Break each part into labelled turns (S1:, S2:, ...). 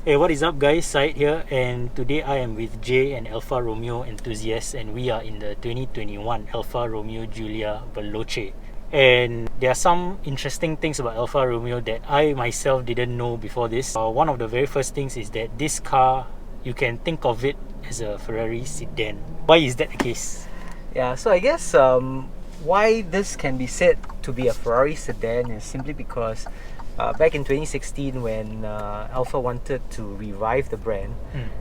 S1: Hey, what is up guys, Syed here, and today I am with Jay, an Alfa Romeo enthusiast, and we are in the 2021 Alfa Romeo Giulia Veloce. And there are some interesting things about Alfa Romeo that I myself didn't know before this. One of the very first things is that this car, you can think of it as a Ferrari Sedan. Why is that the case?
S2: Yeah, so I guess why this can be said to be a Ferrari sedan is simply because back in 2016 when Alfa wanted to revive the brand,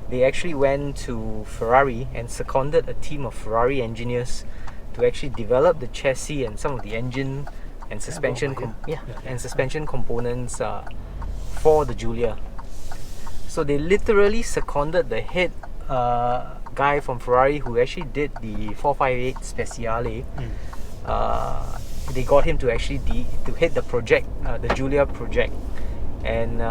S2: they actually went to Ferrari and seconded a team of Ferrari engineers to actually develop the chassis and some of the engine and suspension suspension components for the Giulia. So they literally seconded the head guy from Ferrari who actually did the 458 Speciale. They got him to actually hit the project, the Giulia project, and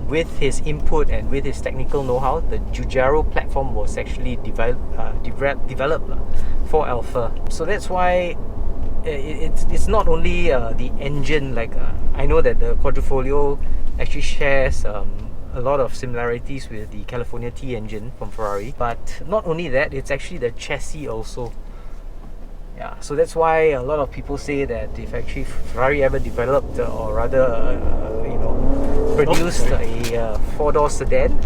S2: with his input and with his technical know-how, the Giugiaro platform was actually developed for Alfa. So that's why it's not only the engine. Like I know that the Quadrifoglio actually shares a lot of similarities with the California T engine from Ferrari, but not only that, it's actually the chassis also. Yeah, so that's why a lot of people say that if actually Ferrari ever developed or rather produced a four-door sedan,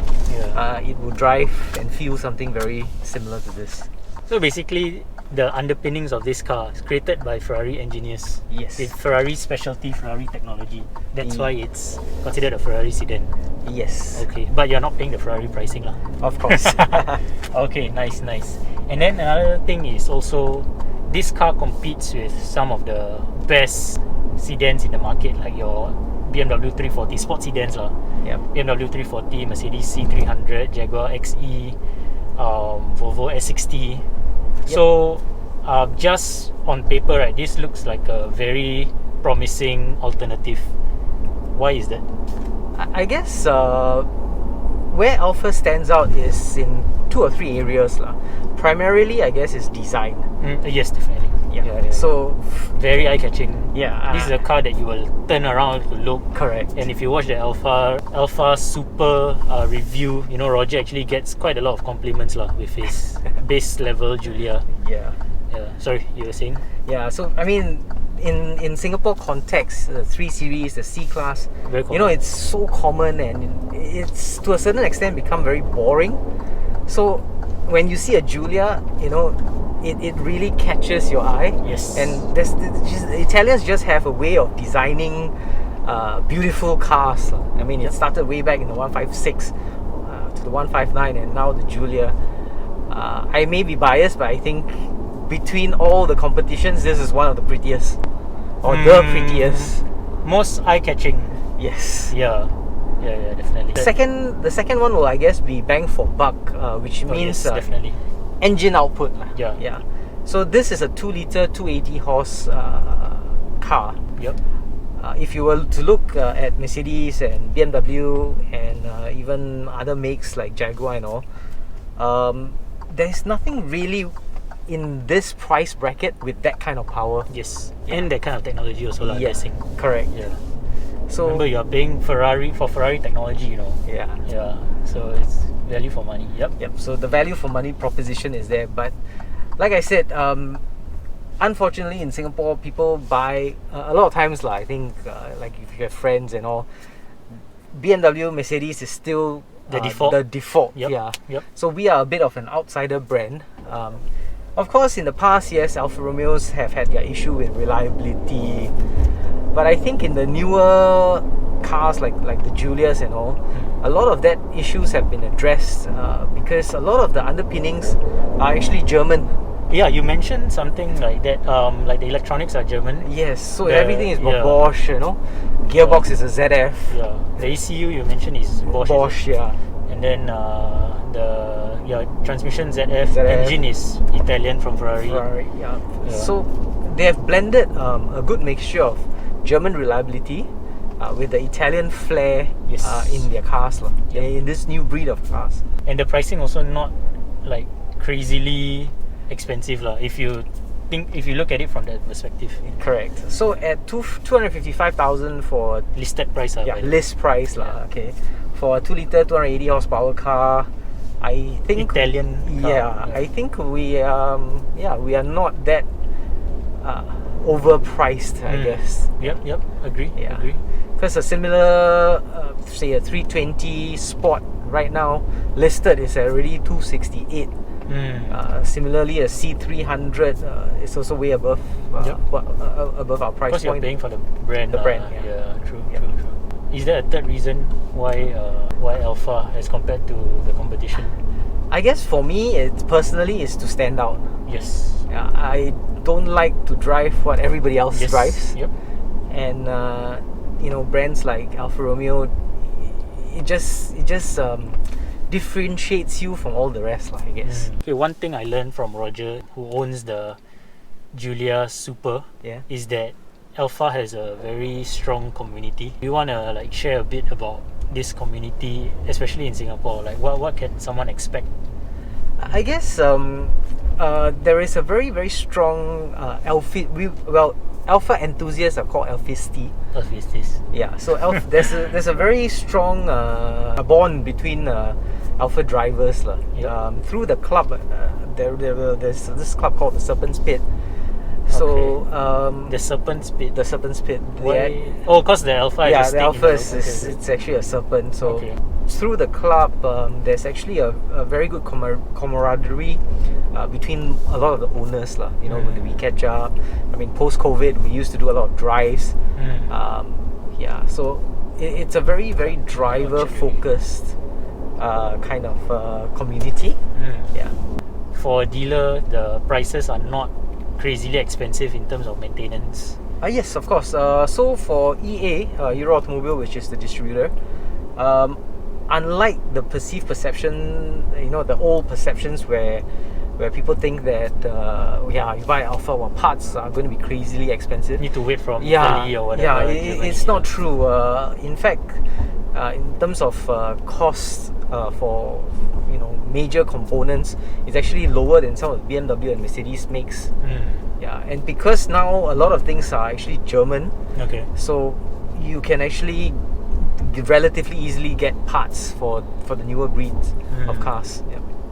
S2: it will drive and feel something very similar to this.
S1: So basically, the underpinnings of this car is created by Ferrari engineers.
S2: Yes.
S1: With Ferrari specialty, Ferrari technology. That's why it's considered a Ferrari sedan.
S2: Yes.
S1: Okay, but you're not paying the Ferrari pricing lah.
S2: Of course.
S1: Okay, nice. And then another thing is also, this car competes with some of the best sedans in the market, like your BMW 340 sport sedans lah.
S2: Yep.
S1: BMW 340, Mercedes C300, Jaguar XE, Volvo S60. Yep. So just on paper, right, this looks like a very promising alternative. Why is that?
S2: I guess where Alfa stands out is in 2 or 3 areas lah. Primarily, I guess, is design.
S1: Yes, definitely. Yeah.
S2: So
S1: very eye-catching.
S2: Yeah.
S1: This is a car that you will turn around to look.
S2: Correct.
S1: And if you watch the Alfa Super review, Roger actually gets quite a lot of compliments lah with his base level Giulia.
S2: Yeah.
S1: Sorry, you were saying?
S2: Yeah. So I mean, in Singapore context, the 3 Series, the C Class, it's so common and it's to a certain extent become very boring. So when you see a Giulia, it really catches your eye.
S1: Yes.
S2: And the Italians just have a way of designing beautiful cars. I mean, it started way back in the 156 to the 159, and now the Giulia. I may be biased, but I think between all the competitions, this is one of the prettiest, or the prettiest,
S1: most eye-catching.
S2: Yes.
S1: Yeah, definitely.
S2: The second one will, I guess, be bang for buck, which means
S1: definitely
S2: engine output.
S1: Yeah.
S2: So this is a 2-liter, 280 horse car.
S1: Yep.
S2: If you were to look at Mercedes and BMW and even other makes like Jaguar and all, there's nothing really in this price bracket with that kind of power.
S1: Yes. And that kind of technology also, I'm guessing.
S2: Correct.
S1: Yeah.
S2: So
S1: remember, you're paying Ferrari technology, Yeah. So it's value for money. Yep.
S2: So the value for money proposition is there, but like I said, unfortunately in Singapore, people buy a lot of times I think like if you have friends and all, BMW, Mercedes is still
S1: the default.
S2: Yep.
S1: Yep.
S2: So we are a bit of an outsider brand. Of course, in the past, yes, Alfa Romeos have had their issue with reliability, but I think in the newer cars like the Giulias and all, a lot of that issues have been addressed because a lot of the underpinnings are actually German.
S1: Yeah, you mentioned something like that, like the electronics are German.
S2: Yes, so everything is Bosch, Gearbox is a ZF.
S1: Yeah, the ECU you mentioned is Bosch.
S2: Bosch, yeah.
S1: And then the transmission ZF, engine is Italian from Ferrari.
S2: Yeah. So they have blended a good mixture of German reliability with the Italian flair in their cars, in this new breed of cars.
S1: And the pricing also not like crazily expensive if you look at it from that perspective.
S2: Correct. So at 255,000 for
S1: listed price,
S2: list price okay. for a 2-liter 280 horsepower car, I think
S1: Italian car,
S2: yeah, I think we we are not that overpriced, I guess.
S1: Yep, agree.
S2: Yeah.
S1: Agree.
S2: Because a similar say a 320 Sport right now listed is already 268. Similarly, a C300 is also way above above our price
S1: Because you're
S2: point.
S1: paying for the brand.
S2: The brand,
S1: true. Is there a third reason why Alfa as compared to the competition?
S2: I guess for me, it personally is to stand out.
S1: Yes.
S2: I don't like to drive what everybody else
S1: Yes.
S2: drives.
S1: Yep.
S2: And brands like Alfa Romeo, it just differentiates you from all the rest, I guess.
S1: Okay, one thing I learned from Roger, who owns the Giulia Super, is that Alfa has a very strong community. We want to share a bit about this community, especially in Singapore. Like what can someone expect?
S2: I guess there is a very, very strong Alpha enthusiasts are called Alfisti.
S1: Alfistis.
S2: Yeah, so there's a very strong bond between Alpha drivers. Through the club, there's this club called the Serpent's Pit. So
S1: the Serpent's Pit.
S2: The Serpent's Pit.
S1: Why? Oh, because the Alpha is a
S2: the
S1: snake.
S2: Alpha it's actually a serpent. So through the club, there's actually a very good camaraderie between a lot of the owners. When we catch up. I mean, post-COVID, we used to do a lot of drives. So it's a very, very driver-focused kind of community.
S1: For a dealer, the prices are not crazily expensive in terms of maintenance.
S2: Yes, of course. So for EA, Euro Automobile, which is the distributor, unlike the perceived perception, the old perceptions where people think that you buy Alpha, parts are going to be crazily expensive.
S1: Need to wait from Italy or whatever.
S2: It's not true. In fact, in terms of cost for major components, it's actually lower than some of the BMW and Mercedes makes. And because now a lot of things are actually German, so you can actually relatively easily get parts for the newer breeds of cars.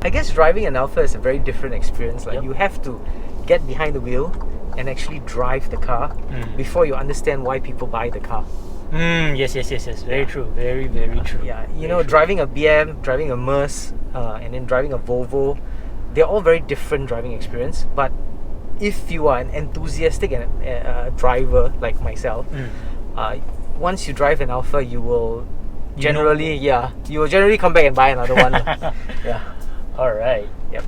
S2: I guess driving an Alpha is a very different experience. You have to get behind the wheel and actually drive the car before you understand why people buy the car.
S1: Yes. Very true. Very, very true.
S2: Driving a BM, driving a Merc, and then driving a Volvo, they're all very different driving experience. But if you are an enthusiastic driver like myself, once you drive an Alpha, you will generally come back and buy another one.
S1: All right.
S2: Yep.